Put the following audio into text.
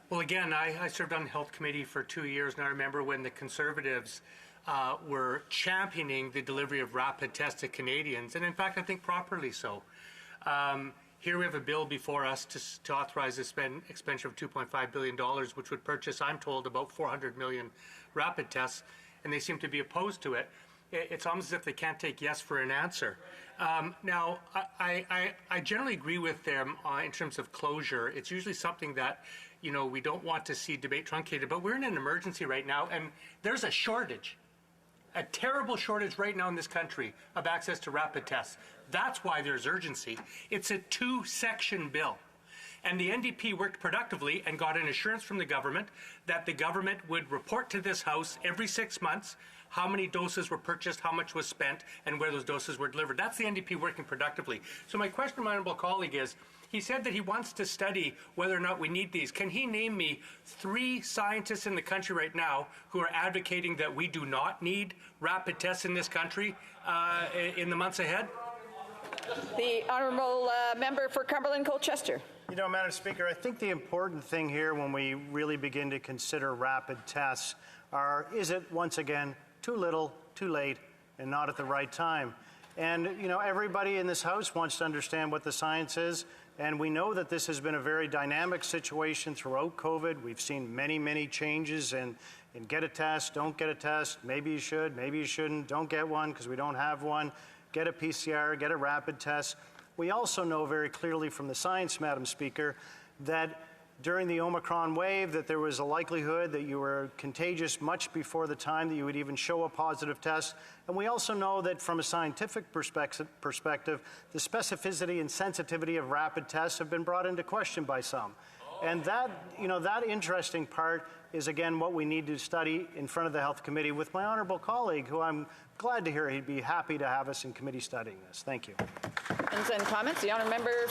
Well, again, I served on the Health Committee for 2 years, and I remember when the Conservatives were championing the delivery of rapid tests to Canadians, and in fact, I think properly so. Here we have a bill before us to authorize the expenditure of $2.5 billion, which would purchase, I'm told, about 400 million rapid tests, and they seem to be opposed to it. It's almost as if they can't take yes for an answer. Now, I generally agree with them in terms of closure. It's usually something that, we don't want to see debate truncated, but we're in an emergency right now, and there's a shortage. A terrible shortage right now in this country of access to rapid tests. That's why there's urgency. It's a 2-section bill. And the NDP worked productively and got an assurance from the government that the government would report to this House every 6 months how many doses were purchased, how much was spent, and where those doses were delivered. That's the NDP working productively. So my question to my honourable colleague is, he said that he wants to study whether or not we need these. Can he name me 3 scientists in the country right now who are advocating that we do not need rapid tests in this country in the months ahead? The honourable member for Cumberland-Colchester. Madam Speaker, I think the important thing here when we really begin to consider rapid tests is it, once again, too little, too late, and not at the right time? And, everybody in this House wants to understand what the science is, and we know that this has been a very dynamic situation throughout COVID. We've seen many, many changes in get a test, don't get a test, maybe you should, maybe you shouldn't, don't get one because we don't have one, get a PCR, get a rapid test. We also know very clearly from the science, Madam Speaker, that during the Omicron wave that there was a likelihood that you were contagious much before the time that you would even show a positive test. And we also know that from a scientific perspective, the specificity and sensitivity of rapid tests have been brought into question by some. And that, that interesting part is, again, what we need to study in front of the Health Committee with my honourable colleague, who I'm glad to hear he'd be happy to have us in committee studying this. Thank you. And comments, the honourable member